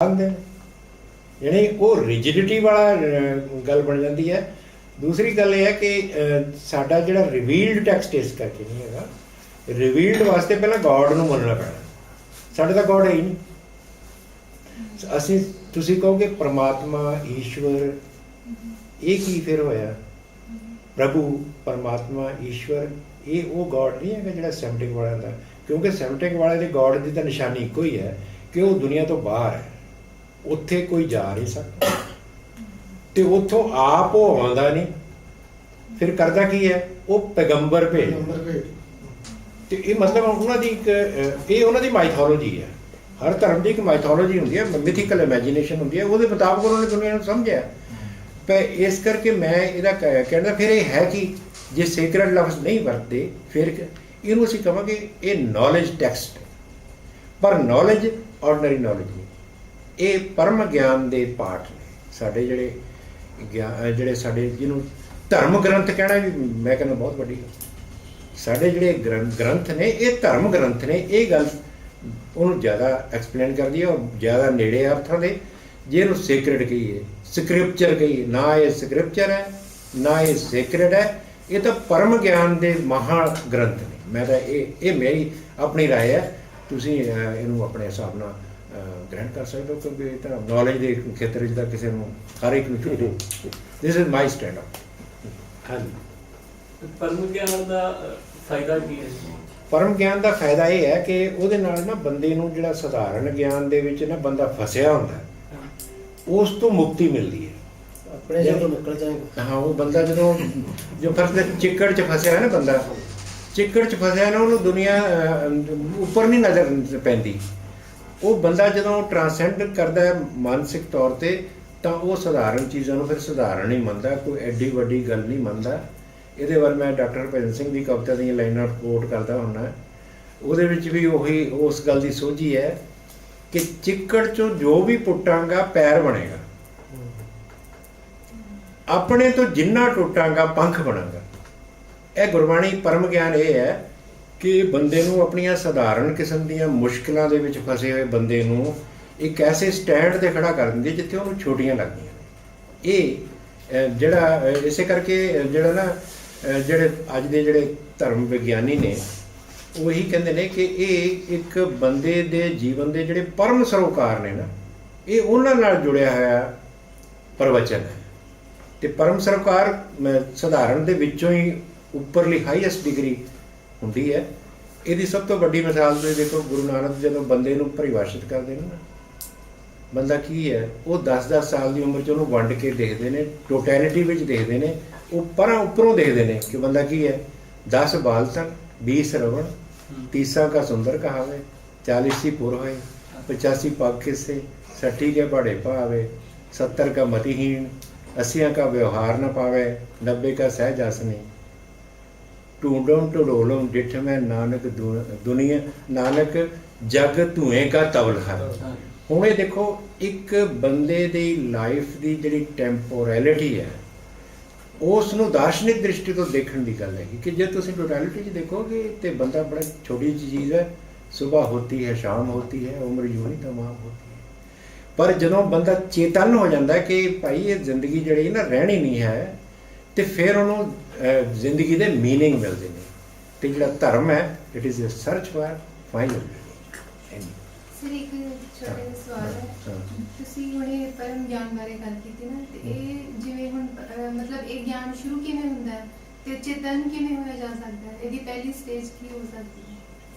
ਆਉਂਦੇ ਨੇ ਯਾਨੀ ਉਹ ਰਿਜਿਡਿਟੀ ਵਾਲਾ ਗੱਲ ਬਣ ਜਾਂਦੀ ਹੈ। ਦੂਸਰੀ ਗੱਲ ਇਹ ਹੈ ਕਿ ਸਾਡਾ ਜਿਹੜਾ ਰਿਵੀਲਡ ਟੈਕਸਟ ਇਸ ਕਰਕੇ ਨਹੀਂ ਹੈਗਾ। ਰਿਵੀਲਡ ਵਾਸਤੇ ਪਹਿਲਾਂ ਗੋਡ ਨੂੰ ਮੰਨਣਾ ਪੈਣਾ। ਸਾਡੇ ਤਾਂ ਗੋਡ ਹੈ ਹੀ ਨਹੀਂ। ਅਸੀਂ ਤੁਸੀਂ ਕਹੋਗੇ ਪਰਮਾਤਮਾ ਈਸ਼ਵਰ, ਇਹ ਕੀ ਫਿਰ ਹੋਇਆ? ਪ੍ਰਭੂ ਪਰਮਾਤਮਾ ਈਸ਼ਵਰ ਇਹ ਉਹ ਗੋਡ ਨਹੀਂ ਹੈਗਾ ਜਿਹੜਾ ਸੈਮਟਿਕ ਵਾਲਿਆਂ ਦਾ, ਕਿਉਂਕਿ ਸੈਮਟਿਕ ਵਾਲੇ ਦੇ ਗੋਡ ਦੀ ਤਾਂ ਨਿਸ਼ਾਨੀ ਇੱਕੋ ਹੀ ਹੈ ਕਿ ਉਹ ਦੁਨੀਆ ਤੋਂ ਬਾਹਰ ਹੈ, ਉੱਥੇ ਕੋਈ ਜਾ ਨਹੀਂ ਸਕਦਾ ਤੇ ਉੱਥੋਂ ਆਪ ਉਹ ਆਉਂਦਾ ਨਹੀਂ। ਫਿਰ ਕਰਦਾ ਕੀ ਹੈ? ਉਹ ਪੈਗੰਬਰ ਭੇਜ। ਤੇ ਇਹ ਮਤਲਬ ਉਹਨਾਂ ਦੀ ਇੱਕ ਇਹ ਉਹਨਾਂ ਦੀ ਮਾਈਥੋਲੋਜੀ ਹੈ। ਹਰ ਧਰਮ ਦੀ ਇੱਕ ਮਾਈਥੋਲੋਜੀ ਹੁੰਦੀ ਹੈ, ਮਿਥੀਕਲ ਇਮੈਜੀਨੇਸ਼ਨ ਹੁੰਦੀ ਹੈ, ਉਹਦੇ ਮੁਤਾਬਕ ਉਹਨਾਂ ਨੇ ਦੁਨੀਆ ਨੂੰ ਸਮਝਿਆ। ਪਰ ਇਸ ਕਰਕੇ ਮੈਂ ਇਹਦਾ ਕਹਿੰਦਾ ਫਿਰ ਇਹ ਹੈ ਕਿ ਜੇ ਸੇਕਰਡ ਲਫ਼ਜ਼ ਨਹੀਂ ਵਰਤਦੇ ਫਿਰ ਇਹਨੂੰ ਅਸੀਂ ਕਹਾਂਗੇ ਇਹ ਨੌਲੇਜ ਟੈਕਸਟ। ਪਰ ਨੌਲੇਜ ਆਰਡੀਨਰੀ ਨੌਲੇਜ ਨਹੀਂ, ਇਹ ਪਰਮ ਗਿਆਨ ਦੇ ਪਾਠ ਨੇ ਸਾਡੇ ਜਿਹੜੇ ਸਾਡੇ ਜਿਹਨੂੰ ਧਰਮ ਗ੍ਰੰਥ ਕਹਿਣਾ ਵੀ ਮੈਂ ਕਹਿੰਦਾ ਬਹੁਤ ਵੱਡੀ ਗੱਲ। ਸਾਡੇ ਜਿਹੜੇ ਗ੍ਰੰਥ ਨੇ ਇਹ ਧਰਮ ਗ੍ਰੰਥ ਨੇ। ਇਹ ਗੱਲ ਉਹਨੂੰ ਜ਼ਿਆਦਾ ਐਕਸਪਲੇਨ ਕਰਦੀ ਹੈ ਔਰ ਜ਼ਿਆਦਾ ਨੇੜੇ ਅਰਥਾਂ ਦੇ। ਜੇ ਇਹਨੂੰ ਸੇਕਰਡ ਕਹੀਏ, ਸਕ੍ਰਿਪਚਰ ਕਹੀਏ, ਨਾ ਇਹ ਸਕ੍ਰਿਪਚਰ ਹੈ ਨਾ ਇਹ ਸੇਕਰਡ ਹੈ, ਇਹ ਤਾਂ ਪਰਮ ਗਿਆਨ ਦੇ ਮਹਾ ਗ੍ਰੰਥ ਨੇ। ਮੈਂ ਤਾਂ ਇਹ ਮੇਰੀ ਆਪਣੀ ਰਾਏ ਹੈ, ਤੁਸੀਂ ਇਹਨੂੰ ਆਪਣੇ ਹਿਸਾਬ ਨਾਲ ਗ੍ਰਹਿਣ ਕਰ ਸਕਦੇ ਹੋ, ਕਿਉਂਕਿ ਇਹ ਤਾਂ ਨੌਲੇਜ ਦੇ ਖੇਤਰ ਵਿੱਚ ਤਾਂ ਕਿਸੇ ਨੂੰ ਹਰ ਇੱਕ ਨੂੰ ਛੂਟ। This is my stand up. ਹਾਂਜੀ, ਪਰਮ ਗਿਆਨ ਦਾ ਫਾਇਦਾ ਕੀ ਹੈ? ਪਰਮ ਗਿਆਨ ਦਾ ਫਾਇਦਾ ਇਹ ਹੈ ਕਿ ਉਹਦੇ ਨਾਲ ਨਾ ਬੰਦੇ ਨੂੰ ਜਿਹੜਾ ਸਧਾਰਨ ਗਿਆਨ ਦੇ ਵਿੱਚ ਨਾ ਬੰਦਾ ਫਸਿਆ ਹੁੰਦਾ ਉਸ ਤੋਂ ਮੁਕਤੀ ਮਿਲਦੀ ਹੈ, ਆਪਣੇ ਜਦੋਂ ਨਿਕਲ ਜਾਏਗਾ। ਹਾਂ, ਉਹ ਬੰਦਾ ਜਦੋਂ ਜੋ ਚਿੱਕੜ 'ਚ ਫਸਿਆ ਹੈ ਨਾ, ਬੰਦਾ ਚਿੱਕੜ 'ਚ ਫਸਿਆ ਨਾ, ਉਹਨੂੰ ਦੁਨੀਆ ਉੱਪਰ ਨਹੀਂ ਨਜ਼ਰ ਪੈਂਦੀ। ਉਹ ਬੰਦਾ ਜਦੋਂ ਟ੍ਰਾਂਸੈਂਡ ਕਰਦਾ ਹੈ ਮਾਨਸਿਕ ਤੌਰ 'ਤੇ ਤਾਂ ਉਹ ਸਧਾਰਨ ਚੀਜ਼ਾਂ ਨੂੰ ਫਿਰ ਸਧਾਰਨ ਹੀ ਮੰਨਦਾ, ਕੋਈ ਐਡੀ ਵੱਡੀ ਗੱਲ ਨਹੀਂ ਮੰਨਦਾ। ਇਹਦੇ ਬਾਰੇ ਮੈਂ ਡਾਕਟਰ ਭਜਨ ਸਿੰਘ ਦੀ ਕਵਿਤਾ ਦੀਆਂ ਲਾਈਨਾਂ ਕੋਟ ਕਰਦਾ ਹੁੰਦਾ। ਉਹਦੇ ਵਿੱਚ ਵੀ ਉਹੀ ਉਸ ਗੱਲ ਦੀ ਸੋਝੀ ਹੈ ਕਿ ਚਿੱਕੜ 'ਚੋਂ ਜੋ ਵੀ ਪੁੱਟਾਂਗਾ ਪੈਰ ਬਣੇਗਾ, ਆਪਣੇ ਤੋਂ ਜਿੰਨਾ ਟੁੱਟਾਂਗਾ ਪੰਖ ਬਣਾਂਗਾ। ਇਹ ਗੁਰਬਾਣੀ ਪਰਮ ਗਿਆਨ ਇਹ ਹੈ ਕਿ ਬੰਦੇ ਨੂੰ ਆਪਣੀਆਂ ਸਧਾਰਨ ਕਿਸਮ ਦੀਆਂ ਮੁਸ਼ਕਿਲਾਂ ਦੇ ਵਿੱਚ ਫਸੇ ਹੋਏ ਬੰਦੇ ਨੂੰ ਇੱਕ ਐਸੇ ਸਟੈਂਡ 'ਤੇ ਖੜਾ ਕਰ ਦਿੰਦੀ ਜਿੱਥੇ ਉਹਨੂੰ ਛੋਟੀਆਂ ਲੱਗਦੀਆਂ ਨੇ। ਇਹ ਜਿਹੜਾ ਇਸੇ ਕਰਕੇ ਜਿਹੜਾ ਨਾ ਜਿਹੜੇ ਅੱਜ ਦੇ ਜਿਹੜੇ ਧਰਮ ਵਿਗਿਆਨੀ ਨੇ ਉਹ ਇਹੀ ਕਹਿੰਦੇ ਨੇ ਕਿ ਇਹ ਇੱਕ ਬੰਦੇ ਦੇ ਜੀਵਨ ਦੇ ਜਿਹੜੇ ਪਰਮ ਸਰੋਕਾਰ ਨੇ ਨਾ, ਇਹ ਉਹਨਾਂ ਨਾਲ ਜੁੜਿਆ ਹੋਇਆ ਪ੍ਰਵਚਨ ਹੈ। ਤੇ ਪਰਮ ਸਰੋਕਾਰ ਸਧਾਰਨ ਦੇ ਵਿੱਚੋਂ ਹੀ ਉੱਪਰਲੀ ਹਾਈਐਸਟ ਡਿਗਰੀ ਹੁੰਦੀ ਹੈ। ਇਹਦੀ ਸਭ ਤੋਂ ਵੱਡੀ ਮਿਸਾਲ ਤੁਸੀਂ ਦੇਖੋ, ਗੁਰੂ ਨਾਨਕ ਜਦੋਂ ਬੰਦੇ ਨੂੰ ਪਰਿਭਾਸ਼ਿਤ ਕਰਦੇ ਨੇ ਨਾ, ਬੰਦਾ ਕੀ ਹੈ, ਉਹ 10-10 ਸਾਲ ਦੀ ਉਮਰ 'ਚ ਉਹਨੂੰ ਵੰਡ ਕੇ ਦੇਖਦੇ ਨੇ, ਟੋਟੈਲਿਟੀ ਵਿੱਚ ਦੇਖਦੇ ਨੇ, ਉੱਪਰੋਂ ਦੇਖਦੇ ਨੇ ਕਿ ਬੰਦਾ ਕੀ ਹੈ। 10 ਬਾਲ ਤਨ 20 ਰਵਣ 30 का सुंदर कहावे 40 पुर होए 85 पग किस्से 60 के बड़े पावे 70 का मतिहीन 80 का व्यवहार न पावे 90 का सहज आसनी टूडम टडोलम डिठ में नानक दुनिया नानक जग धुएं का तवल है। ਹੁਣ ਇਹ ਦੇਖੋ, ਇੱਕ ਬੰਦੇ ਦੀ ਲਾਈਫ ਦੀ ਜਿਹੜੀ ਟੈਂਪੋਰੈਲਿਟੀ ਹੈ ਉਸ ਨੂੰ ਦਾਰਸ਼ਨਿਕ ਦ੍ਰਿਸ਼ਟੀ ਤੋਂ ਦੇਖਣ ਦੀ ਗੱਲ ਹੈਗੀ ਕਿ ਜੇ ਤੁਸੀਂ ਟੋਟੈਲਿਟੀ 'ਚ ਦੇਖੋਗੇ ਤੇ ਬੰਦਾ ਬੜਾ ਛੋਟੀ ਜਿਹੀ ਚੀਜ਼ ਹੈ। ਸੁਬਹ ਹੋਤੀ ਹੈ, ਸ਼ਾਮ ਹੋਤੀ ਹੈ, ਉਮਰ ਯੂੰ ਹੀ ਤਮਾਮ ਹੋਤੀ ਹੈ। ਪਰ ਜਦੋਂ ਬੰਦਾ ਚੇਤਨ ਹੋ ਜਾਂਦਾ ਕਿ ਭਾਈ ਇਹ ਜ਼ਿੰਦਗੀ ਜਿਹੜੀ ਨਾ ਰਹਿਣੀ ਨਹੀਂ ਹੈ, ਤੇ ਫਿਰ ਉਹਨੂੰ ਜ਼ਿੰਦਗੀ ਦੇ ਮੀਨਿੰਗ ਮਿਲਦੇ ਨੇ। ਤੇ ਜਿਹੜਾ ਧਰਮ ਹੈ, it is a search for final. Sir ਇੱਕ ਛੋਟਾ ਜਿਹਾ ਸਵਾਲ ਹੈ, ਤੁਸੀਂ ਹੁਣੇ ਪਰਮ ਗਿਆਨ ਬਾਰੇ ਗੱਲ ਕੀਤੀ ਨਾ, ਤੇ ਇਹ ਜਿਵੇਂ ਹੁਣ ਮਤਲਬ ਇਹ ਗਿਆਨ ਸ਼ੁਰੂ ਕਿਵੇਂ ਹੁੰਦਾ ਹੈ ਤੇ ਚੇਤਨ ਕਿਵੇਂ ਹੋਇਆ ਜਾ ਸਕਦਾ ਹੈ? ਇਹਦੀ ਪਹਿਲੀ ਸਟੇਜ ਕੀ ਹੋ ਸਕਦੀ ਹੈ?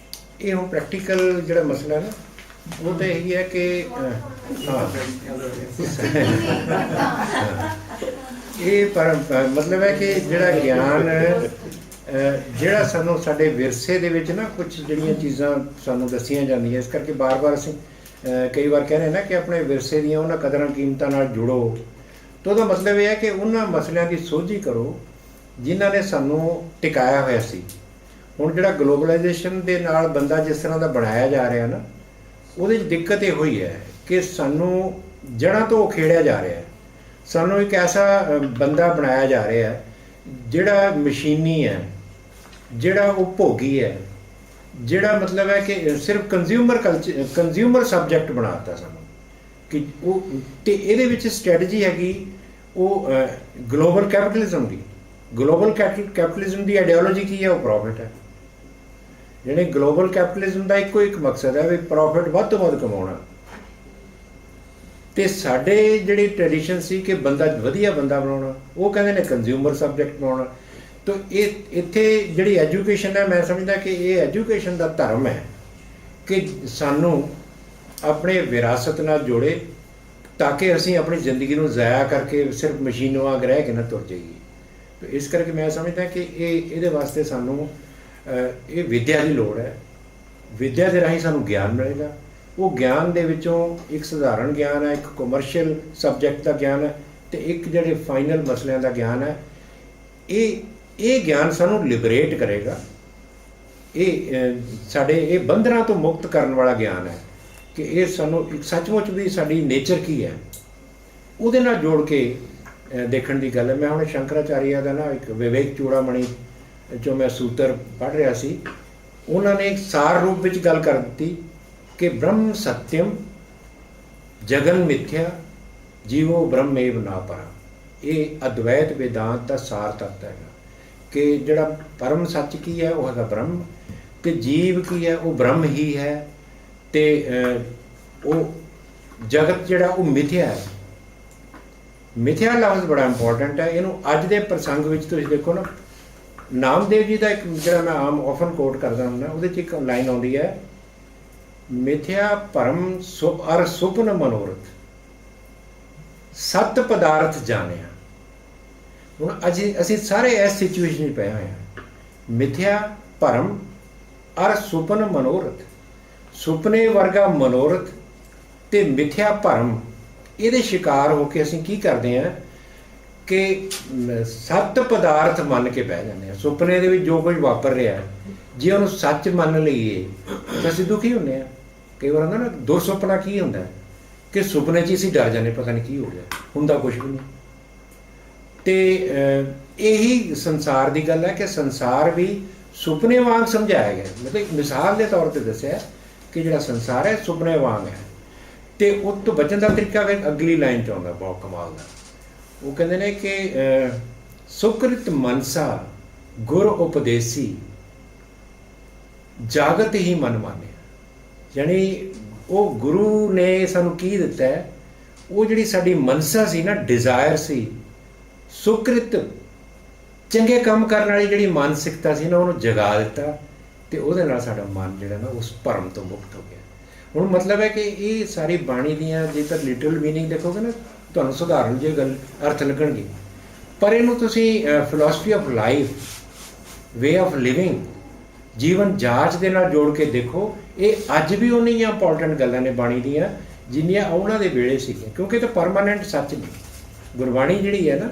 ਇਹ ਹੁਣ ਪ੍ਰੈਕਟੀਕਲ ਜਿਹੜਾ ਮਸਲਾ ਹੈ ਨਾ, ਉਹ ਤਾਂ ਇਹੀ ਹੈ ਕਿ ਇਹ ਪਰ ਮਤਲਬ ਹੈ ਕਿ ਜਿਹੜਾ ਗਿਆਨ ਜਿਹੜਾ ਸਾਨੂੰ ਸਾਡੇ ਵਿਰਸੇ ਦੇ ਵਿੱਚ ਨਾ ਕੁਝ ਜਿਹੜੀਆਂ ਚੀਜ਼ਾਂ ਸਾਨੂੰ ਦੱਸੀਆਂ ਜਾਂਦੀਆਂ, ਇਸ ਕਰਕੇ ਬਾਰ-ਬਾਰ ਅਸੀਂ ਕਈ ਵਾਰ ਕਹਿੰਦੇ ਨਾ ਕਿ ਆਪਣੇ ਵਿਰਸੇ ਦੀਆਂ ਉਹਨਾਂ ਕਦਰਾਂ ਕੀਮਤਾਂ ਨਾਲ ਜੁੜੋ। ਤਾਂ ਉਹਦਾ ਮਤਲਬ ਇਹ ਹੈ ਕਿ ਉਹਨਾਂ ਮਸਲਿਆਂ ਦੀ ਸੋਝੀ ਕਰੋ ਜਿਨ੍ਹਾਂ ਨੇ ਸਾਨੂੰ ਟਿਕਾਇਆ ਹੋਇਆ ਸੀ। ਹੁਣ ਜਿਹੜਾ ਗਲੋਬਲਾਈਜੇਸ਼ਨ ਦੇ ਨਾਲ ਬੰਦਾ ਜਿਸ ਤਰ੍ਹਾਂ ਦਾ ਬਣਾਇਆ ਜਾ ਰਿਹਾ ਨਾ, ਉਹਦੇ 'ਚ ਦਿੱਕਤ ਇਹੋ ਹੀ ਹੈ ਕਿ ਸਾਨੂੰ ਜੜ੍ਹਾਂ ਤੋਂ ਉਖੇੜਿਆ ਜਾ ਰਿਹਾ ਹੈ। ਸਾਨੂੰ ਇੱਕ ਐਸਾ ਬੰਦਾ ਬਣਾਇਆ ਜਾ ਰਿਹਾ ਹੈ ਜਿਹੜਾ ਮਸ਼ੀਨੀ ਹੈ, ਜਿਹੜਾ ਉਪਭੋਗੀ ਹੈ, ਜਿਹੜਾ ਮਤਲਬ ਹੈ ਕਿ ਸਿਰਫ ਕੰਜ਼ਿਊਮਰ ਸਬਜੈਕਟ ਬਣਾਤਾ ਸਾਨੂੰ। ਕਿ ਉਹ ਤੇ ਇਹਦੇ ਵਿੱਚ ਸਟ੍ਰੈਟਜੀ ਹੈਗੀ ਉਹ ਗਲੋਬਲ ਕੈਪੀਟਲਿਜ਼ਮ ਦੀ। ਗਲੋਬਲ ਕੈਪੀਟਲਿਜ਼ਮ ਦੀ ਆਈਡੀਓਲੋਜੀ ਕੀ ਹੈ? ਉਹ ਪ੍ਰੋਫਿਟ ਹੈ। ਜਿਹੜੇ ਗਲੋਬਲ ਕੈਪੀਟਲਿਜ਼ਮ ਦਾ ਇੱਕੋ ਇੱਕ ਮਕਸਦ ਹੈ ਵੀ ਪ੍ਰੋਫਿਟ ਵੱਧ ਤੋਂ ਵੱਧ ਕਮਾਉਣਾ। ਤੇ ਸਾਡੇ ਜਿਹੜੀ ਟ੍ਰੈਡੀਸ਼ਨ ਸੀ ਕਿ ਬੰਦਾ ਵਧੀਆ ਬੰਦਾ ਬਣਾਉਣਾ, ਉਹ ਕਹਿੰਦੇ ਨੇ ਕੰਜ਼ਿਊਮਰ ਸਬਜੈਕਟ ਬਣਾਉਣਾ। ਤਾਂ ਇਹ ਇੱਥੇ ਜਿਹੜੀ ਐਜੂਕੇਸ਼ਨ ਹੈ, ਮੈਂ ਸਮਝਦਾ ਕਿ ਇਹ ਐਜੂਕੇਸ਼ਨ ਦਾ ਧਰਮ ਹੈ ਕਿ ਸਾਨੂੰ ਆਪਣੇ ਵਿਰਾਸਤ ਨਾਲ ਜੋੜੇ ਤਾਂ ਕਿ ਅਸੀਂ ਆਪਣੀ ਜ਼ਿੰਦਗੀ ਨੂੰ ਜ਼ਾਇਆ ਕਰਕੇ ਸਿਰਫ ਮਸ਼ੀਨ ਵਾਂਗ ਰਹਿ ਕੇ ਨਾ ਤੁਰ ਜਾਈਏ। ਤਾਂ ਇਸ ਕਰਕੇ ਮੈਂ ਸਮਝਦਾ ਕਿ ਇਹਦੇ ਵਾਸਤੇ ਸਾਨੂੰ ਇਹ ਵਿੱਦਿਆ ਦੀ ਲੋੜ ਹੈ। ਵਿੱਦਿਆ ਦੇ ਰਾਹੀਂ ਸਾਨੂੰ ਗਿਆਨ ਮਿਲੇਗਾ। ਉਹ ਗਿਆਨ ਦੇ ਵਿੱਚੋਂ ਇੱਕ ਸਧਾਰਨ ਗਿਆਨ ਹੈ, ਇੱਕ ਕਮਰਸ਼ੀਅਲ ਸਬਜੈਕਟ ਦਾ ਗਿਆਨ ਹੈ, ਤੇ ਇੱਕ ਜਿਹੜੇ ਫਾਈਨਲ ਮਸਲਿਆਂ ਦਾ ਗਿਆਨ ਹੈ। ਇਹ ਗਿਆਨ ਸਾਨੂੰ ਲਿਬਰੇਟ ਕਰੇਗਾ। ਇਹ ਸਾਡੇ ਇਹ ਬੰਧਨਾਂ ਤੋਂ ਮੁਕਤ ਕਰਨ ਵਾਲਾ ਗਿਆਨ ਹੈ ਕਿ ਇਹ ਸਾਨੂੰ ਸੱਚਮੁੱਚ ਵੀ ਸਾਡੀ ਨੇਚਰ ਕੀ ਹੈ ਉਹਦੇ ਨਾਲ ਜੋੜ ਕੇ ਦੇਖਣ ਦੀ ਗੱਲ ਹੈ। ਮੈਂ ਹੁਣ ਸ਼ੰਕਰਾਚਾਰੀਆ ਦਾ ਨਾ ਇੱਕ ਵਿਵੇਕ ਚੂੜਾਮਣੀ 'ਚੋਂ ਮੈਂ ਸੂਤਰ ਪੜ੍ਹ ਰਿਹਾ ਸੀ। ਉਹਨਾਂ ਨੇ ਇੱਕ ਸਾਰ ਰੂਪ ਵਿੱਚ ਗੱਲ ਕਰ ਦਿੱਤੀ ਕਿ ਬ੍ਰਹਮ ਸਤਿਅਮ ਜਗਨ ਮਿਥਿਆ ਜੀਵੋ ਬ੍ਰਹਮੇਵ ਨਾ ਪਰਾ। ਇਹ ਅਦਵੈਤ ਵੇਦਾਂਤ ਦਾ ਸਾਰ ਤੱਤ ਹੈਗਾ ਕਿ ਜਿਹੜਾ ਪਰਮ ਸੱਚ ਕੀ ਹੈ ਉਹ ਹੈਗਾ ਬ੍ਰਹਮ, ਤੇ ਜੀਵ ਕੀ ਹੈ ਉਹ ਬ੍ਰਹਮ ਹੀ ਹੈ, ਤੇ ਉਹ ਜਗਤ ਜਿਹੜਾ ਉਹ ਮਿਥਿਆ ਹੈ। ਮਿਥਿਆ ਲਫ਼ਜ਼ ਬੜਾ ਇੰਪੋਰਟੈਂਟ ਹੈ। ਇਹਨੂੰ ਅੱਜ ਦੇ ਪ੍ਰਸੰਗ ਵਿੱਚ ਤੁਸੀਂ ਦੇਖੋ ਨਾ, ਨਾਮਦੇਵ ਜੀ ਦਾ ਇੱਕ ਜਿਹੜਾ ਮੈਂ ਆਮ ਓਫਨ ਕੋਟ ਕਰਦਾ ਹੁੰਦਾ, ਉਹਦੇ 'ਚ ਇੱਕ ਲਾਈਨ ਆਉਂਦੀ ਹੈ, ਮਿਥਿਆ ਭਰਮ ਅਰ ਸੁਪਨ ਮਨੋਰਥ ਸਤ ਪਦਾਰਥ ਜਾਣਿਆ। ਹੁਣ ਅਸੀਂ ਸਾਰੇ ਇਸ ਸਿਚੁਏਸ਼ਨ 'ਚ ਪਏ ਹੋਏ ਹਾਂ। ਮਿਥਿਆ ਭਰਮ ਅਰ ਸੁਪਨ ਮਨੋਰਥ, ਸੁਪਨੇ ਵਰਗਾ ਮਨੋਰਥ ਤੇ ਮਿਥਿਆ ਭਰਮ, ਇਹਦੇ ਸ਼ਿਕਾਰ ਹੋ ਕੇ ਅਸੀਂ ਕੀ ਕਰਦੇ ਹਾਂ ਕਿ ਸੱਤ ਪਦਾਰਥ ਮੰਨ ਕੇ ਬਹਿ ਜਾਂਦੇ ਹਾਂ। ਸੁਪਨੇ ਦੇ ਵਿੱਚ ਜੋ ਕੁਝ ਵਾਪਰ ਰਿਹਾ ਜੇ ਉਹਨੂੰ ਸੱਚ ਮੰਨ ਲਈਏ ਤਾਂ ਅਸੀਂ ਦੁਖੀ ਹੁੰਦੇ ਹਾਂ। ਕਈ ਵਾਰ ਹੁੰਦਾ ਨਾ ਦੁਰਸੁਪਨਾ ਕੀ ਹੁੰਦਾ ਕਿ ਸੁਪਨੇ 'ਚ ਹੀ ਅਸੀਂ ਡਰ ਜਾਂਦੇ, ਪਤਾ ਨਹੀਂ ਕੀ ਹੋ ਗਿਆ, ਹੁੰਦਾ ਕੁਛ ਵੀ ਨਹੀਂ। ਤੇ ਇਹੀ ਸੰਸਾਰ ਦੀ ਗੱਲ ਹੈ ਕਿ ਸੰਸਾਰ ਵੀ ਸੁਪਨੇ ਵਾਂਗ ਸਮਝਾਇਆ ਗਿਆ। ਮਤਲਬ ਮਿਸਾਲ ਦੇ ਤੌਰ 'ਤੇ ਦੱਸਿਆ ਕਿ ਜਿਹੜਾ ਸੰਸਾਰ ਹੈ ਸੁਪਨੇ ਵਾਂਗ ਹੈ। ਤੇ ਉਹ ਤੋਂ ਬਚਣ ਦਾ ਤਰੀਕਾ ਫਿਰ ਅਗਲੀ ਲਾਈਨ 'ਚ ਆਉਂਦਾ, ਬਹੁਤ ਕਮਾਲ ਦਾ। ਉਹ ਕਹਿੰਦੇ ਨੇ ਕਿ ਸੁਕ੍ਰਿਤ ਮਨਸਾ ਗੁਰ ਉਪਦੇਸੀ ਜਾਗਤ ਹੀ ਮਨ ਮਾਨਿਆ। ਯਾਨੀ ਉਹ ਗੁਰੂ ਨੇ ਸਾਨੂੰ ਕੀ ਦਿੱਤਾ ਹੈ, ਉਹ ਜਿਹੜੀ ਸਾਡੀ ਮਨਸਾ ਸੀ ਨਾ, ਡਿਜ਼ਾਇਰ ਸੀ, ਸੁਕ੍ਰਿਤ ਚੰਗੇ ਕੰਮ ਕਰਨ ਵਾਲੀ ਜਿਹੜੀ ਮਾਨਸਿਕਤਾ ਸੀ ਨਾ, ਉਹਨੂੰ ਜਗਾ ਦਿੱਤਾ, ਤੇ ਉਹਦੇ ਨਾਲ ਸਾਡਾ ਮਨ ਜਿਹੜਾ ਨਾ ਉਸ ਭਰਮ ਤੋਂ ਮੁਕਤ ਹੋ ਗਿਆ। ਹੁਣ ਮਤਲਬ ਹੈ ਕਿ ਇਹ ਸਾਰੀ ਬਾਣੀ ਦੀਆਂ ਜੇਕਰ ਲਿਟਰਲ ਮੀਨਿੰਗ ਦੇਖੋਗੇ ਨਾ, ਤੁਹਾਨੂੰ ਸਧਾਰਨ ਜਿਹੀ ਗੱਲ ਅਰਥ ਲੱਗਣਗੇ, ਪਰ ਇਹਨੂੰ ਤੁਸੀਂ philosophy of life, way of living, ਜੀਵਨ ਜਾਂਚ ਦੇ ਨਾਲ ਜੋੜ ਕੇ ਦੇਖੋ। ਇਹ ਅੱਜ ਵੀ ਉਨੀਆਂ ਇੰਪੋਰਟੈਂਟ ਗੱਲਾਂ ਨੇ ਬਾਣੀ ਦੀਆਂ ਜਿੰਨੀਆਂ ਉਹਨਾਂ ਦੇ ਵੇਲੇ ਸੀਗੀਆਂ, ਕਿਉਂਕਿ ਇਹ ਤਾਂ ਪਰਮਾਨੈਂਟ ਸੱਚ ਨਹੀਂ। ਗੁਰਬਾਣੀ ਜਿਹੜੀ ਹੈ ਨਾ,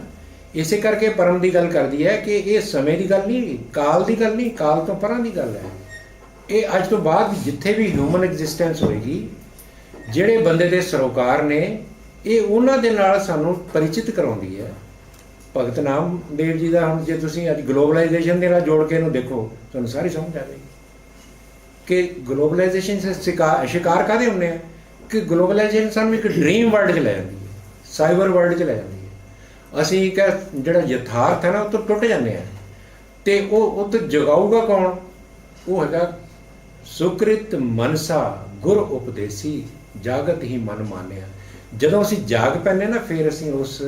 ਇਸੇ ਕਰਕੇ ਪਰਮ ਦੀ ਗੱਲ ਕਰਦੀ ਹੈ ਕਿ ਇਹ ਸਮੇਂ ਦੀ ਗੱਲ ਨਹੀਂ, ਕਾਲ ਦੀ ਗੱਲ ਨਹੀਂ, ਕਾਲ ਤੋਂ ਪਰਾਂ ਦੀ ਗੱਲ ਹੈ। ਇਹ ਅੱਜ ਤੋਂ ਬਾਅਦ ਜਿੱਥੇ ਵੀ ਹਿਊਮਨ ਐਗਜ਼ਿਸਟੈਂਸ ਹੋਏਗੀ, ਜਿਹੜੇ ਬੰਦੇ ਦੇ ਸਰੋਕਾਰ ਨੇ, ਇਹ ਉਹਨਾਂ ਦੇ ਨਾਲ ਸਾਨੂੰ ਪਰਿਚਿਤ ਕਰਾਉਂਦੀ ਹੈ। ਭਗਤ ਨਾਮਦੇਵ ਜੀ ਦਾ ਹੁਣ ਜੇ ਤੁਸੀਂ ਅੱਜ ਗਲੋਬਲਾਈਜੇਸ਼ਨ ਦੇ ਨਾਲ ਜੋੜ ਕੇ ਇਹਨੂੰ ਦੇਖੋ, ਤੁਹਾਨੂੰ ਸਾਰੀ ਸਮਝ ਆ ਜਾਏਗੀ ਕਿ ਗਲੋਬਲਾਈਜੇਸ਼ਨ ਸ਼ਿਕਾਰ ਕਾਹਦੇ ਹੁੰਦੇ ਆ ਕਿ ਗਲੋਬਲਾਈਜੇਸ਼ਨ ਸਾਨੂੰ ਇੱਕ ਡ੍ਰੀਮ ਵਰਲਡ 'ਚ ਲੈ ਜਾਂਦੀ ਹੈ, ਸਾਈਬਰ ਵਰਲਡ 'ਚ ਲੈ ਜਾਂਦੀ ਹੈ। ਅਸੀਂ ਇੱਕ ਜਿਹੜਾ ਯਥਾਰਥ ਹੈ ਨਾ, ਉਹ ਤੋਂ ਟੁੱਟ ਜਾਂਦੇ ਹਾਂ, ਤੇ ਉਹ ਤੋਂ ਜਗਾਊਗਾ ਕੌਣ? ਉਹ ਹੈਗਾ ਸੁਕ੍ਰਿਤ ਮਨਸਾ ਗੁਰ ਉਪਦੇਸੀ ਜਾਗਤ ਹੀ ਮਨ ਮਾਨਿਆ। ਜਦੋਂ ਅਸੀਂ ਜਾਗ ਪੈਂਦੇ ਨਾ, ਫਿਰ ਅਸੀਂ ਉਸ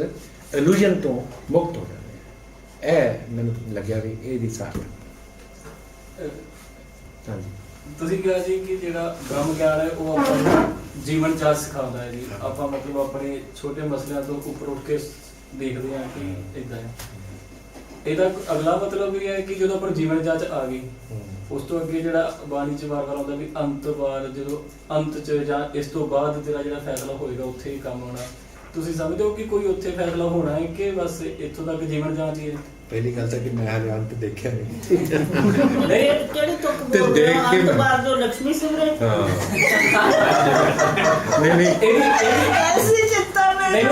ਇਲੂਜ਼ਨ ਤੋਂ ਮੁਕਤ ਹੋ ਜਾਂਦੇ ਹਾਂ। ਇਹ ਮੈਨੂੰ ਲੱਗਿਆ ਵੀ ਇਹਦੀ ਸਾਰ। ਹਾਂਜੀ, ਤੁਸੀਂ ਕਿਹਾ ਜੀ ਕਿ ਜਿਹੜਾ ਬ੍ਰਹਮ ਗਿਆਨ ਹੈ ਉਹ ਆਪਾਂ ਨੂੰ ਜੀਵਨ ਜਾਂਚ ਸਿਖਾਉਂਦਾ ਹੈ ਜੀ। ਆਪਾਂ ਮਤਲਬ ਆਪਣੇ ਛੋਟੇ ਮਸਲਿਆਂ ਤੋਂ ਉੱਪਰ ਉੱਠ ਕੇ ਦੇਖਦੇ ਹਾਂ ਕਿ ਇੱਦਾਂ ਹੈ। ਇਹਦਾ ਅਗਲਾ ਮਤਲਬ ਇਹ ਹੈ ਕਿ ਜਦੋਂ ਆਪਾਂ ਜੀਵਨ ਜਾਂਚ ਆ ਗਈ, ਉਸ ਤੋਂ ਅੱਗੇ ਜਿਹੜਾ ਬਾਣੀ 'ਚ ਵਾਰ-ਵਾਰ ਆਉਂਦਾ ਵੀ ਅੰਤ ਵਾਰ, ਜਦੋਂ ਅੰਤ 'ਚ ਜਾਂ ਇਸ ਤੋਂ ਬਾਅਦ ਤੇਰਾ ਜਿਹੜਾ ਫੈਸਲਾ ਹੋਏਗਾ ਉੱਥੇ ਹੀ ਕੰਮ ਹੋਣਾ। ਤੁਸੀਂ ਸਮਝਦੇ ਹੋ ਕਿ ਕੋਈ ਉੱਥੇ ਫੈਸਲਾ ਹੋਣਾ ਹੈ ਕਿ ਬਸ ਇੱਥੋਂ ਤੱਕ ਜੀਵਨ ਜਾਂਚ ਹੀ ਹੈ? ਪਹਿਲੀ ਗੱਲ ਤਾਂ ਕਿ ਮੈਂ ਹਜੇ ਅੰਤ ਦੇਖਿਆ ਨਹੀਂ। ਨਹੀਂ, ਕਿਹੜੀ ਤੁਕ ਬੋਲ ਰਹੇ ਹੋ? ਅੰਤ ਬਾਅਦ ਜੋ ਲక్ష్ਮੀ ਸਿਮਰੇ ਨਹੀਂ ਐਸੀ ਚਿੰਤਾ ਨਹੀਂ,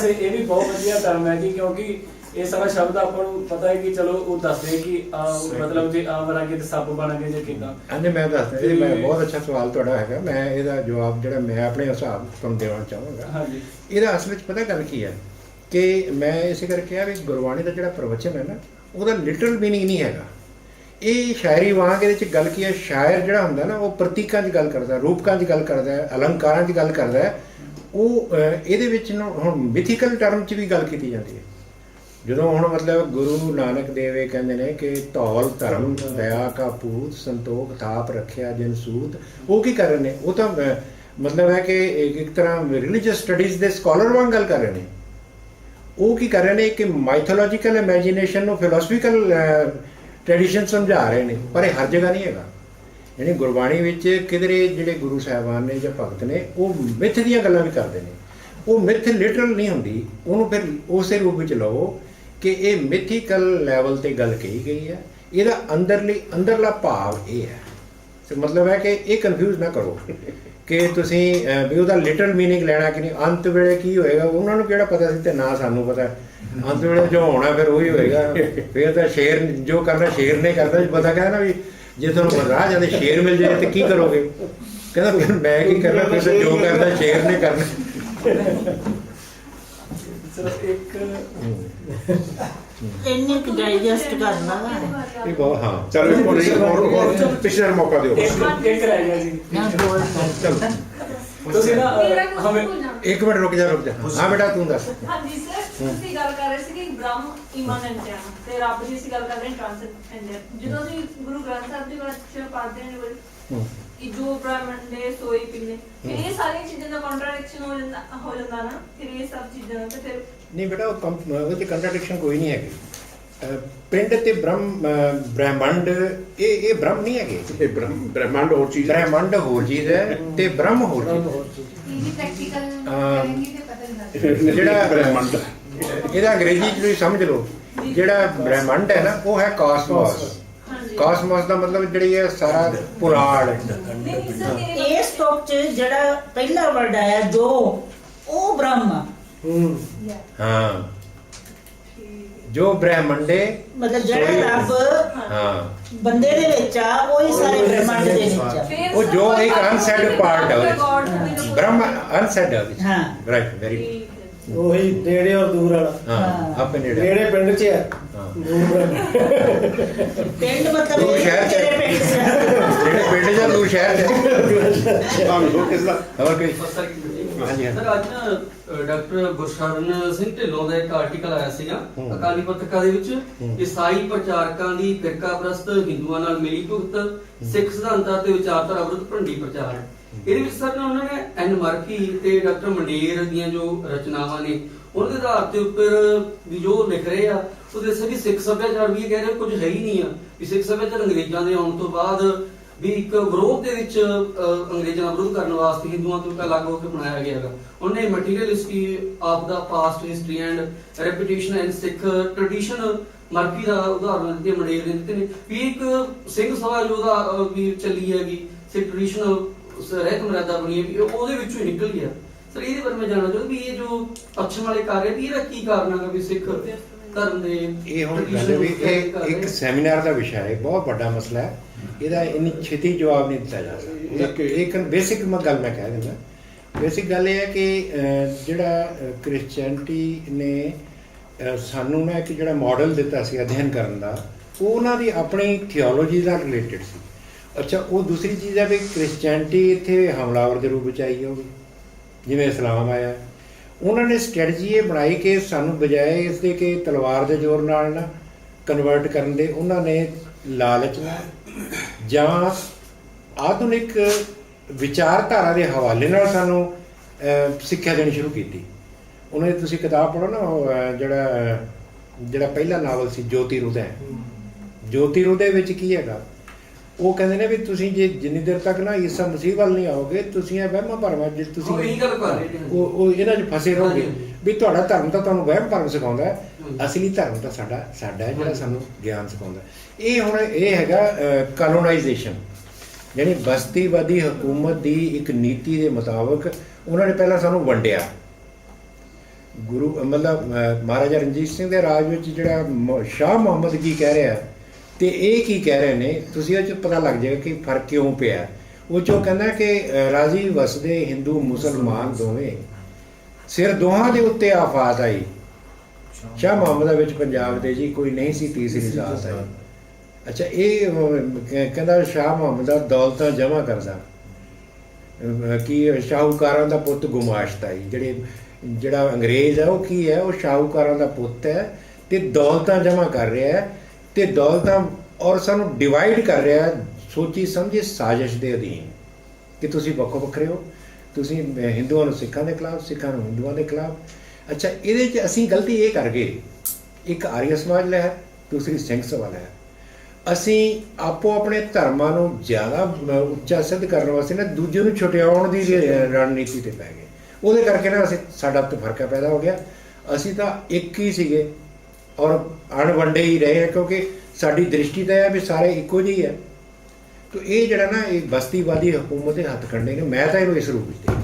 ਇਹ ਵੀ ਬਹੁਤ ਵਧੀਆ ਟਰਮ ਹੈ ਕਿ ਕਿਉਂਕਿ ਇਹ ਸਾਰਾ ਸ਼ਬਦ ਆਪਾਂ ਨੂੰ ਪਤਾ ਹੈ ਕਿ ਚਲੋ ਉਹ ਦੱਸਦੇ ਕਿ ਮਤਲਬ ਜੇ ਆਮ ਵਰਾਂਗੇ ਤੇ ਸੱਪ ਬਣਾਂਗੇ ਜਾਂ ਕਿੱਦਾਂ। ਹਾਂਜੀ ਮੈਂ ਦੱਸਦਾ, ਇਹ ਮੈਂ ਬਹੁਤ ਅੱਛਾ ਸਵਾਲ ਤੁਹਾਡਾ ਹੈਗਾ। ਮੈਂ ਇਹਦਾ ਜਵਾਬ ਜਿਹੜਾ ਮੈਂ ਆਪਣੇ ਹਿਸਾਬ ਤੁਹਾਨੂੰ ਦੇਣਾ ਚਾਹਾਂਗਾ। ਹਾਂਜੀ ਇਹਦਾ ਅਸਲ ਵਿੱਚ ਪਤਾ ਗੱਲ ਕੀ ਹੈ ਕਿ ਮੈਂ ਇਸੇ ਕਰਕੇ ਕਿਹਾ ਵੀ ਗੁਰਬਾਣੀ ਦਾ ਜਿਹੜਾ ਪ੍ਰਵਚਨ ਹੈ ਨਾ, ਉਹਦਾ ਲਿਟਰਲ ਮੀਨਿੰਗ ਨਹੀਂ ਹੈਗਾ। ਇਹ ਸ਼ਾਇਰੀ ਵਾਂਗ ਇਹਦੇ 'ਚ ਗੱਲ ਕੀ ਹੈ, ਸ਼ਾਇਰ ਜਿਹੜਾ ਹੁੰਦਾ ਨਾ ਉਹ ਪ੍ਰਤੀਕਾਂ 'ਚ ਗੱਲ ਕਰਦਾ, ਰੂਪਕਾਂ 'ਚ ਗੱਲ ਕਰਦਾ, ਅਲੰਕਾਰਾਂ 'ਚ ਗੱਲ ਕਰਦਾ। ਉਹ ਇਹਦੇ ਵਿੱਚ ਨਾ ਹੁਣ ਮਿਥੀਕਲ ਟਰਮ 'ਚ ਵੀ ਗੱਲ ਕੀਤੀ ਜਾਂਦੀ ਹੈ। ਜਦੋਂ ਹੁਣ ਮਤਲਬ ਗੁਰੂ ਨਾਨਕ ਦੇਵ ਇਹ ਕਹਿੰਦੇ ਨੇ ਕਿ ਧੌਲ ਧਰਮ ਦਇਆ ਕਾ ਪੂਤ ਸੰਤੋਖ ਥਾਪ ਰੱਖਿਆ ਜਿਨ ਸੂਤ, ਉਹ ਕੀ ਕਰ ਰਹੇ ਨੇ? ਉਹ ਤਾਂ ਮਤਲਬ ਹੈ ਕਿ ਇੱਕ ਤਰ੍ਹਾਂ ਰਿਲੀਜੀਅਸ ਸਟੱਡੀਜ਼ ਦੇ ਸਕਾਲਰ ਵਾਂਗ ਗੱਲ ਕਰ ਰਹੇ ਨੇ। ਉਹ ਕੀ ਕਰ ਰਹੇ ਨੇ ਕਿ ਮਾਈਥੋਲੋਜੀਕਲ ਇਮੈਜੀਨੇਸ਼ਨ ਨੂੰ ਫਿਲੋਸਫੀਕਲ ਟ੍ਰੈਡੀਸ਼ਨ ਸਮਝਾ ਰਹੇ ਨੇ, ਪਰ ਇਹ ਹਰ ਜਗ੍ਹਾ ਨਹੀਂ ਹੈਗਾ। ਯਾਨੀ ਗੁਰਬਾਣੀ ਵਿੱਚ ਕਿਧਰੇ ਜਿਹੜੇ ਗੁਰੂ ਸਾਹਿਬਾਨ ਨੇ ਜਾਂ ਭਗਤ ਨੇ ਉਹ ਮਿੱਥ ਦੀਆਂ ਗੱਲਾਂ ਵੀ ਕਰਦੇ ਨੇ। ਉਹ ਮਿੱਥ ਲਿਟਰਲ ਨਹੀਂ ਹੁੰਦੀ, ਉਹਨੂੰ ਫਿਰ ਉਸੇ ਰੂਪ ਵਿੱਚ ਲਓ ਕਿ ਇਹ ਮਿਥੀਕਲ ਲੈਵਲ ਤੇ ਗੱਲ ਕਹੀ ਗਈ ਹੈ। ਇਹਦਾ ਅੰਦਰਲਾ ਭਾਵ ਇਹ ਹੈ। ਤੇ ਮਤਲਬ ਹੈ ਕਿ ਇਹ ਕਨਫਿਊਜ਼ ਨਾ ਕਰੋ ਕਿ ਤੁਸੀਂ ਵੀ ਉਹਦਾ ਲਿਟਰਲ ਮੀਨਿੰਗ ਲੈਣਾ ਕਿ ਨਹੀਂ। ਅੰਤ ਵੇਲੇ ਕੀ ਹੋਏਗਾ ਉਹਨਾਂ ਨੂੰ ਕਿਹੜਾ ਪਤਾ ਸੀ ਤੇ ਨਾ ਸਾਨੂੰ ਪਤਾ। ਅੰਤ ਵੇਲੇ ਜੋ ਹੋਣਾ ਫਿਰ ਉਹੀ ਹੋਏਗਾ। ਫਿਰ ਤਾਂ ਸ਼ੇਰ ਜੋ ਕਰਨਾ ਸ਼ੇਰ ਨੇ ਕਰਦਾ। ਪਤਾ ਕਹਿੰਦਾ ਨਾ ਵੀ ਜੇ ਤੁਹਾਨੂੰ ਰਾਹ ਜਾਂਦੇ ਸ਼ੇਰ ਮਿਲ ਜਾਏ ਤੇ ਕੀ ਕਰੋਗੇ? ਕਹਿੰਦਾ ਫਿਰ ਮੈਂ ਕੀ ਕਰਨਾ, ਫਿਰ ਜੋ ਕਰਦਾ ਸ਼ੇਰ ਨੇ ਕਰਨਾ। ਸਿਰਫ ਇੱਕ ਇੰਨੇ ਕੁ ਡਾਈਜੈਸਟ ਕਰਨਾ ਇਹ ਬਹੁਤ ਹਾਂ। ਚਲੋ ਇੱਕ ਹੋਰ ਪਿਛਲੇ ਨੂੰ ਮੌਕਾ ਦਿਓ। ਇੱਕ ਰਹਿ ਗਿਆ ਜੀ। ਨਾ ਬੋਲ ਚਲੋ ਤੁਸੀਂ ਨਾ ਹਮੇ ਇੱਕ ਮਿੰਟ ਰੁਕ ਜਾ ਹਾਂ ਬੇਟਾ ਤੂੰ ਦੱਸ। ਹਾਂਜੀ ਸਰ, ਤੁਸੀਂ ਗੱਲ ਕਰ ਰਹੇ ਸੀ ਕਿ ਬ੍ਰਹਮ ਇਮਾਨੈਂਟ ਹੈ ਤੇ ਰੱਬ ਦੀ ਅਸੀਂ ਗੱਲ ਕਰ ਰਹੇ ਹਾਂ ਟ੍ਰਾਂਸੈਂਡੈਂਟ। ਜਦੋਂ ਅਸੀਂ ਗੁਰੂ ਗ੍ਰੰਥ ਸਾਹਿਬ ਦੀ ਗੱਲ ਪੜ੍ਹਦੇ ਨੇ ਕਿ ਜੋ ਬ੍ਰਹਮੰਡੇ ਸੋਈ ਪਿੰਨੇ, ਫਿਰ ਇਹ ਸਾਰੀਆਂ ਚੀਜ਼ਾਂ ਦਾ ਕੰਟਰਡਿਕਸ਼ਨ ਹੋ ਜਾਂਦਾ ਨਾ। ਫਿਰ ਇਹ ਸਭ ਚੀਜ਼ਾਂ ਦਾ ਤੇ ਫਿਰ ਨਹੀਂ ਬੇਟਾ ਉਹ ਤੇ ਕੰਟਰਡਿਕਸ਼ਨ ਕੋਈ ਨਹੀਂ ਹੈਗੀ। ਪਿੰਡ ਤੇ ਬ੍ਰਹਮੰਡ ਇਹ ਬ੍ਰਹਮ ਨਹੀਂ ਹੈਗੇ। ਇਹ ਬ੍ਰਹਮੰਡ ਹੋਰ ਚੀਜ਼ ਹੈ। ਬ੍ਰਹਮੰਡ ਹੋਰ ਚੀਜ਼ ਹੈ ਤੇ ਬ੍ਰਹਮ ਹੋਰ ਚੀਜ਼ ਹੈ। ਇਹ ਵੀ ਪ੍ਰੈਕਟੀਕਲ ਕਰਾਂਗੇ ਤੇ ਪਤਾ ਲੱਗਦਾ। ਜਿਹੜਾ ਬ੍ਰਹਮੰਡ ਇਹਦਾ ਅੰਗਰੇਜ਼ੀ ਚ ਤੁਸੀਂ ਸਮਝ ਲਓ, ਜਿਹੜਾ ਬ੍ਰਹਮੰਡ ਹੈ ਨਾ ਉਹ ਹੈ ਕਾਸਮੋਸ। ਕਾਸਮੋਸ ਦਾ ਮਤਲਬ ਜਿਹੜੀ ਹੈ ਸਾਰਾ ਪੁਲਾੜ। ਨਹੀਂ ਸਰ ਮੇਰੇ ਇਸ ਟੌਪ 'ਚ ਜਿਹੜਾ ਪਹਿਲਾ ਵਰਡ ਆਇਆ ਜੋ, ਉਹ ਬ੍ਰਹਮ ਆ। ਹਾਂ ਜੋ ਬ੍ਰਹਮੰਡੇ ਮਤਲਬ ਜਿਹੜਾ ਰੱਬ ਹਾਂ ਬੰਦੇ ਦੇ ਵਿੱਚ ਆ, ਉਹ ਹੀ ਸਾਰੇ ਬ੍ਰਹਮੰਡ ਦੇ ਵਿੱਚ ਆ। ਫਿਰ ਉਹ ਜੋ ਸਰ ਇੱਕ ਅਨਸੈਡ ਪਾਰਟ ਹੈ ਉਹਦੇ God ਚ। ਨੂੰ ਬ੍ਰਹਮ ਅਨਸੈਡ ਹੈ ਉਹਦੇ ਚ। ਹਾਂ ਰਾਈਟ ਵੈਰੀ ਠੀਕ ਹੈ। ਉਹੀ ਨੇੜੇ ਔਰ ਦੂਰ ਵਾਲਾ। ਹਾਂ ਆਪਣੇ ਨੇੜੇ ਨੇੜੇ ਪਿੰਡ 'ਚ ਹੈ, ਹਾਂ। ਦੂਰ ਪਿੰਡ ਮਤਲਬ ਦੂਰ ਸ਼ਹਿਰ 'ਚ। ਤੇਰੇ ਪਿੰਡ 'ਚ ਆ। ਜਿਹੜੇ ਪਿੰਡ ਜਾਂ ਦੂਰ ਸ਼ਹਿਰ ਚ। ਤੁਹਾਨੂੰ ਦੋ ਕਿਸ ਦਾ ਹੋਰ ਕੋਈ ਹਾਂਜੀ ਸਰ ਅੱਜ ਨਾ ਡਾਕਟਰ ਗੁਰਸ਼ਰਨ ਸਿੰਘ ਢਿੱਲੋਂ ਦਾ ਇੱਕ ਆਰਟੀਕਲ ਆਇਆ ਸੀਗਾ ਅਕਾਲੀ ਪੱਤਰਕਾ ਦੇ ਵਿੱਚ। ਈਸਾਈ ਪ੍ਰਚਾਰਕਾਂ ਦੀ ਫਿਰਕਾ ਪ੍ਰਸਤ ਹਿੰਦੂਆਂ ਨਾਲ ਮਿਲੀ ਭੁਗਤ, ਸਿੱਖ ਸਿਧਾਂਤਾਂ ਤੇ ਵਿਚਾਰਧਾਰਾ ਵਿਰੁੱਧ ਭੰਡੀ ਪ੍ਰਚਾਰ। ਇਹਦੇ ਵਿੱਚ ਸਰ ਨਾ ਉਹਨਾਂ ਨੇ ਐਨ ਮਰਫੀ ਤੇ ਡਾਕਟਰ ਮੰਡੇਰ ਦੀਆਂ ਜੋ ਰਚਨਾਵਾਂ ਨੇ ਉਹਨਾਂ ਦੇ ਆਧਾਰ ਦੇ ਉੱਪਰ ਵੀ ਜੋ ਲਿਖ ਰਹੇ ਆ ਉਹਦੇ ਦੱਸਿਆ ਵੀ ਸਿੱਖ ਸੱਭਿਆਚਾਰ ਵੀ ਇਹ ਕਹਿ ਰਹੇ ਕੁਝ ਹੈ ਹੀ ਨਹੀਂ ਆ। ਵੀ ਸਿੱਖ ਸੱਭਿਆਚਾਰ ਅੰਗਰੇਜ਼ਾਂ ਦੇ ਆਉਣ ਤੋਂ ਬਾਅਦ ਵੀ ਇੱਕ ਵਿਰੋਧ ਦੇ ਵਿੱਚ ਅੰਗਰੇਜ਼ਾਂ ਦਾ ਵਿਰੋਧ ਕਰਨ ਵਾਸਤੇ ਹਿੰਦੂਆਂ ਤੋਂ ਅਲੱਗ ਹੋ ਕੇ ਬਣਾਇਆ ਗਿਆ ਹੈਗਾ। ਉਹਨੇ materiality of the past history and reputation and Sikh tradition Murphy ਦਾ ਉਦਾਹਰਨ ਦਿੱਤੇ, ਮੰਡੇਰ ਦੇ ਦਿੱਤੇ ਨੇ ਵੀ ਇੱਕ ਸਿੰਘ ਸਭਾ ਜੋ ਦਾ ਵੀ ਚੱਲੀ ਹੈਗੀ ਸਿੱਖ ਟ੍ਰੈਡੀਸ਼ਨ ਰਹਿਤ ਮਰਿਆਦਾ ਬਣੀ ਹੈ ਵੀ ਉਹਦੇ ਵਿੱਚੋਂ ਹੀ ਨਿਕਲ ਗਿਆ। ਸਰ ਇਹਦੇ ਬਾਰੇ ਮੈਂ ਜਾਣਨਾ ਚਾਹੁੰਦਾ ਵੀ ਇਹ ਜੋ ਪੱਛਮ ਵਾਲੇ ਕਰ ਰਹੇ ਵੀ ਇਹਦਾ ਕੀ ਕਾਰਨ ਹੈਗਾ ਵੀ ਸਿੱਖ ਧਰਮ ਦੇ ਇਹ ਹੁਣ ਗੱਲ ਵੀ ਇਹ ਇੱਕ ਸੈਮੀਨਾਰ ਦਾ ਵਿਸ਼ਾ ਹੈ, ਬਹੁਤ ਵੱਡਾ ਮਸਲਾ ਹੈ। ਇਹਦਾ ਇੰਨੀ ਛੇਤੀ ਜਵਾਬ ਨਹੀਂ ਦਿੱਤਾ ਜਾ ਸਕਦਾ। ਇੱਕ ਬੇਸਿਕ ਗੱਲ ਮੈਂ ਕਹਿ ਦਿੰਦਾ। ਬੇਸਿਕ ਗੱਲ ਇਹ ਹੈ ਕਿ ਜਿਹੜਾ ਕ੍ਰਿਸਚੀਅਨਟੀ ਨੇ ਸਾਨੂੰ ਨਾ ਇੱਕ ਜਿਹੜਾ ਮਾਡਲ ਦਿੱਤਾ ਸੀ ਅਧਿਐਨ ਕਰਨ ਦਾ, ਉਹ ਉਹਨਾਂ ਦੀ ਆਪਣੀ ਥਿਓਲੋਜੀ ਨਾਲ ਰਿਲੇਟਡ ਸੀ। ਅੱਛਾ, ਉਹ ਦੂਸਰੀ ਚੀਜ਼ ਹੈ ਵੀ ਕ੍ਰਿਸਚੀਅਨਟੀ ਇੱਥੇ ਹਮਲਾਵਰ ਦੇ ਰੂਪ ਵਿੱਚ ਆਈ ਹੋਵੇ ਜਿਵੇਂ ਇਸਲਾਮ ਆਇਆ। ਉਹਨਾਂ ਨੇ ਸਟ੍ਰੈਟਜੀ ਇਹ ਬਣਾਈ ਕਿ ਸਾਨੂੰ ਬਜਾਏ ਇਸ ਦੇ ਕਿ ਤਲਵਾਰ ਦੇ ਜ਼ੋਰ ਨਾਲ ਨਾ ਕਨਵਰਟ ਕਰਨ ਦੇ, ਉਹਨਾਂ ਨੇ ਲਾਲਚ ਨਾਲ ਜਾਂ ਆਧੁਨਿਕ ਵਿਚਾਰਧਾਰਾ ਦੇ ਹਵਾਲੇ ਨਾਲ ਸਾਨੂੰ ਸਿੱਖਿਆ ਦੇਣੀ ਸ਼ੁਰੂ ਕੀਤੀ। ਉਹਨਾਂ ਦੀ ਤੁਸੀਂ ਕਿਤਾਬ ਪੜ੍ਹੋ ਨਾ, ਉਹ ਜਿਹੜਾ ਪਹਿਲਾ ਨਾਵਲ ਸੀ ਜੋਤੀ ਰੁਦੈ। ਜੋਤੀ ਰੁਦੈ ਵਿੱਚ ਕੀ ਹੈਗਾ, ਉਹ ਕਹਿੰਦੇ ਨੇ ਵੀ ਤੁਸੀਂ ਜੇ ਜਿੰਨੀ ਦੇਰ ਤੱਕ ਨਾ ਈਸਾ ਮਸੀਹ ਵੱਲ ਨਹੀਂ ਆਓਗੇ, ਤੁਸੀਂ ਇਹ ਵਹਿਮਾਂ ਭਰਮਾਂ ਜੇ ਤੁਸੀਂ ਇਹੀ ਗੱਲ ਕਰ ਰਹੇ ਨੇ। ਉਹ ਇਹਨਾਂ 'ਚ ਫਸੇ ਰਹੋਗੇ। ਵੀ ਤੁਹਾਡਾ ਧਰਮ ਤਾਂ ਤੁਹਾਨੂੰ ਵਹਿਮ ਭਰਮ ਸਿਖਾਉਂਦਾ ਹੈ, ਅਸਲੀ ਧਰਮ ਤਾਂ ਸਾਡਾ ਹੈ ਜਿਹੜਾ ਸਾਨੂੰ ਗਿਆਨ ਸਿਖਾਉਂਦਾ। ਇਹ ਹੁਣ ਇਹ ਹੈਗਾ ਕਲੋਨਾਈਜੇਸ਼ਨ, ਯਾਨੀ ਬਸਤੀਵਾਦੀ ਹਕੂਮਤ ਦੀ ਇੱਕ ਨੀਤੀ ਦੇ ਮੁਤਾਬਕ ਉਹਨਾਂ ਨੇ ਪਹਿਲਾਂ ਸਾਨੂੰ ਵੰਡਿਆ। ਗੁਰੂ ਮਤਲਬ ਮਹਾਰਾਜਾ ਰਣਜੀਤ ਸਿੰਘ ਦੇ ਰਾਜ ਵਿੱਚ ਜਿਹੜਾ ਸ਼ਾਹ ਮੁਹੰਮਦ ਕੀ ਕਹਿ ਰਿਹਾ ਤੇ ਇਹ ਕੀ ਕਹਿ ਰਹੇ ਨੇ, ਤੁਸੀਂ ਇਹ 'ਚ ਪਤਾ ਲੱਗ ਜਾਏਗਾ ਕਿ ਫਰਕ ਕਿਉਂ ਪਿਆ। ਉਹ 'ਚੋਂ ਕਹਿੰਦਾ ਕਿ ਰਾਜੀ ਵਸਦੇ ਹਿੰਦੂ ਮੁਸਲਮਾਨ ਦੋਵੇਂ, ਸਿਰ ਦੋਹਾਂ ਦੇ ਉੱਤੇ ਆਫਤ ਆਈ। ਸ਼ਾਹ ਮੁਹੰਮਦ ਦੇ ਵਿੱਚ ਪੰਜਾਬ ਦੇ ਜੀ ਕੋਈ ਨਹੀਂ ਸੀ ਤੀਸਰੀ ਜ਼ਾਤ ਆਈ। ਅੱਛਾ, ਇਹ ਕਹਿੰਦਾ ਸ਼ਾਹ ਮੁਹੰਮਦ ਦਾ ਦੌਲਤਾਂ ਜਮ੍ਹਾਂ ਕਰਦਾ, ਕੀ ਸ਼ਾਹੂਕਾਰਾਂ ਦਾ ਪੁੱਤ ਗੁਮਾਸ਼ਤ ਆਈ। ਜਿਹੜਾ ਅੰਗਰੇਜ਼ ਹੈ ਉਹ ਕੀ ਹੈ, ਉਹ ਸ਼ਾਹੂਕਾਰਾਂ ਦਾ ਪੁੱਤ ਹੈ ਤੇ ਦੌਲਤਾਂ ਜਮ੍ਹਾਂ ਕਰ ਰਿਹਾ ਹੈ ਤੇ ਦੌਲਤਾਂ ਔਰ ਸਾਨੂੰ ਡਿਵਾਈਡ ਕਰ ਰਿਹਾ ਸੋਚੀ ਸਮਝੀ ਸਾਜ਼ਿਸ਼ ਦੇ ਅਧੀਨ ਕਿ ਤੁਸੀਂ ਵੱਖੋ ਵੱਖਰੇ ਹੋ, ਤੁਸੀਂ ਹਿੰਦੂਆਂ ਨੂੰ ਸਿੱਖਾਂ ਦੇ ਖਿਲਾਫ, ਸਿੱਖਾਂ ਨੂੰ ਹਿੰਦੂਆਂ ਦੇ ਖਿਲਾਫ। ਅੱਛਾ, ਇਹਦੇ 'ਚ ਅਸੀਂ ਗਲਤੀ ਇਹ ਕਰ ਗਏ, ਇੱਕ ਆਰੀਆ ਸਮਾਜ ਲਹਿਰ, ਦੂਸਰੀ ਸਿੰਘ ਸਭਾ ਲਹਿਰ। ਅਸੀਂ ਆਪੋ ਆਪਣੇ ਧਰਮਾਂ ਨੂੰ ਜ਼ਿਆਦਾ ਉੱਚਾ ਸਿੱਧ ਕਰਨ ਵਾਸਤੇ ਨਾ ਦੂਜੇ ਨੂੰ ਛੁਟਿਆਉਣ ਦੀ ਰਣਨੀਤੀ ਤੇ ਪੈ ਗਏ। ਉਹਦੇ ਕਰਕੇ ਨਾ ਸਾਡਾ ਤਫਰਕਾ ਪੈਦਾ ਹੋ ਗਿਆ। ਅਸੀਂ ਤਾਂ ਇੱਕ ਹੀ ਸੀਗੇ ਔਰ ਅਣਵੰਡੇ ਹੀ ਰਹੇ ਹਾਂ, ਕਿਉਂਕਿ ਸਾਡੀ ਦ੍ਰਿਸ਼ਟੀ ਤਾਂ ਇਹ ਹੈ ਵੀ ਸਾਰੇ ਇੱਕੋ ਜਿਹੇ ਹੈ। ਤਾਂ ਇਹ ਜਿਹੜਾ ਨਾ ਇਹ ਬਸਤੀਵਾਦੀ ਹਕੂਮਤ ਦੇ ਹੱਥ ਕੰਡੇ ਨੇ, ਮੈਂ ਤਾਂ ਇਹਨੂੰ ਇਸ ਰੂਪ ਵਿੱਚ ਦੇਖਦਾ।